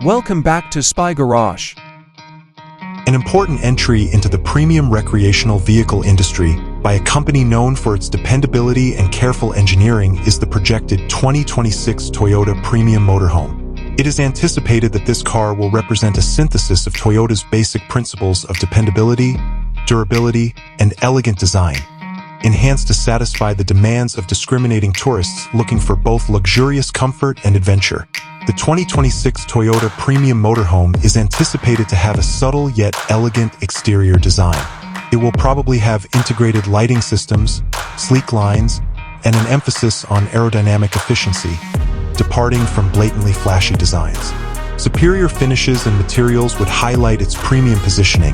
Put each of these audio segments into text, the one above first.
Welcome back to Spy Garage. An important entry into the premium recreational vehicle industry by a company known for its dependability and careful engineering is the projected 2026 Toyota Premium Motorhome. It is anticipated that this car will represent a synthesis of Toyota's basic principles of dependability, durability, and elegant design, enhanced to satisfy the demands of discriminating tourists looking for both luxurious comfort and adventure. The 2026 Toyota Premium Motorhome is anticipated to have a subtle yet elegant exterior design. It will probably have integrated lighting systems, sleek lines, and an emphasis on aerodynamic efficiency, departing from blatantly flashy designs. Superior finishes and materials would highlight its premium positioning,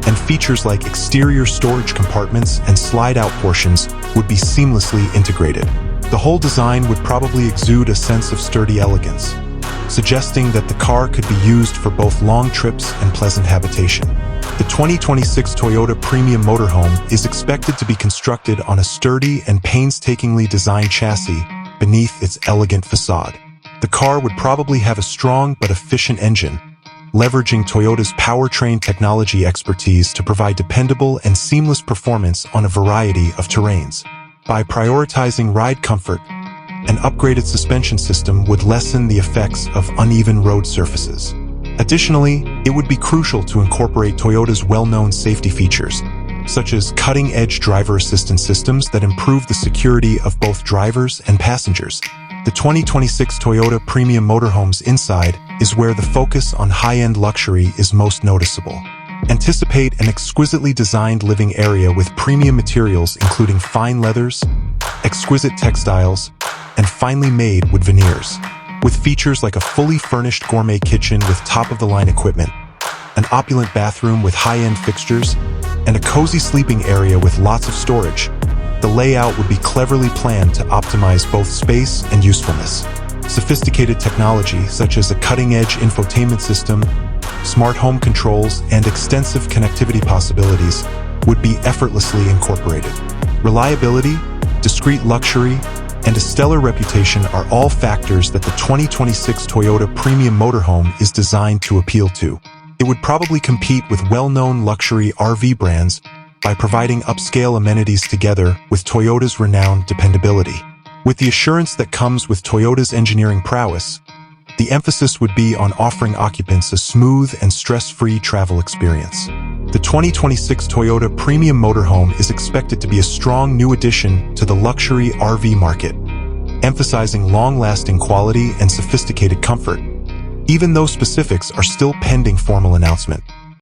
and features like exterior storage compartments and slide-out portions would be seamlessly integrated. The whole design would probably exude a sense of sturdy elegance, suggesting that the car could be used for both long trips and pleasant habitation. The 2026 Toyota Premium Motorhome is expected to be constructed on a sturdy and painstakingly designed chassis beneath its elegant facade. The car would probably have a strong but efficient engine, leveraging Toyota's powertrain technology expertise to provide dependable and seamless performance on a variety of terrains. By prioritizing ride comfort, an upgraded suspension system would lessen the effects of uneven road surfaces. Additionally, it would be crucial to incorporate Toyota's well-known safety features, such as cutting-edge driver assistance systems that improve the security of both drivers and passengers. The 2026 Toyota Premium Motorhome's inside is where the focus on high-end luxury is most noticeable. Anticipate an exquisitely designed living area with premium materials including fine leathers, exquisite textiles, and finely made wood veneers. With features like a fully furnished gourmet kitchen with top-of-the-line equipment, an opulent bathroom with high-end fixtures, and a cozy sleeping area with lots of storage, the layout would be cleverly planned to optimize both space and usefulness. Sophisticated technology such as a cutting-edge infotainment system, smart home controls, and extensive connectivity possibilities would be effortlessly incorporated. Reliability, discreet luxury, and a stellar reputation are all factors that the 2026 Toyota Premium Motorhome is designed to appeal to. It would probably compete with well-known luxury RV brands by providing upscale amenities together with Toyota's renowned dependability. With the assurance that comes with Toyota's engineering prowess, the emphasis would be on offering occupants a smooth and stress-free travel experience. The 2026 Toyota Premium Motorhome is expected to be a strong new addition to the luxury RV market, emphasizing long-lasting quality and sophisticated comfort, even though specifics are still pending formal announcement.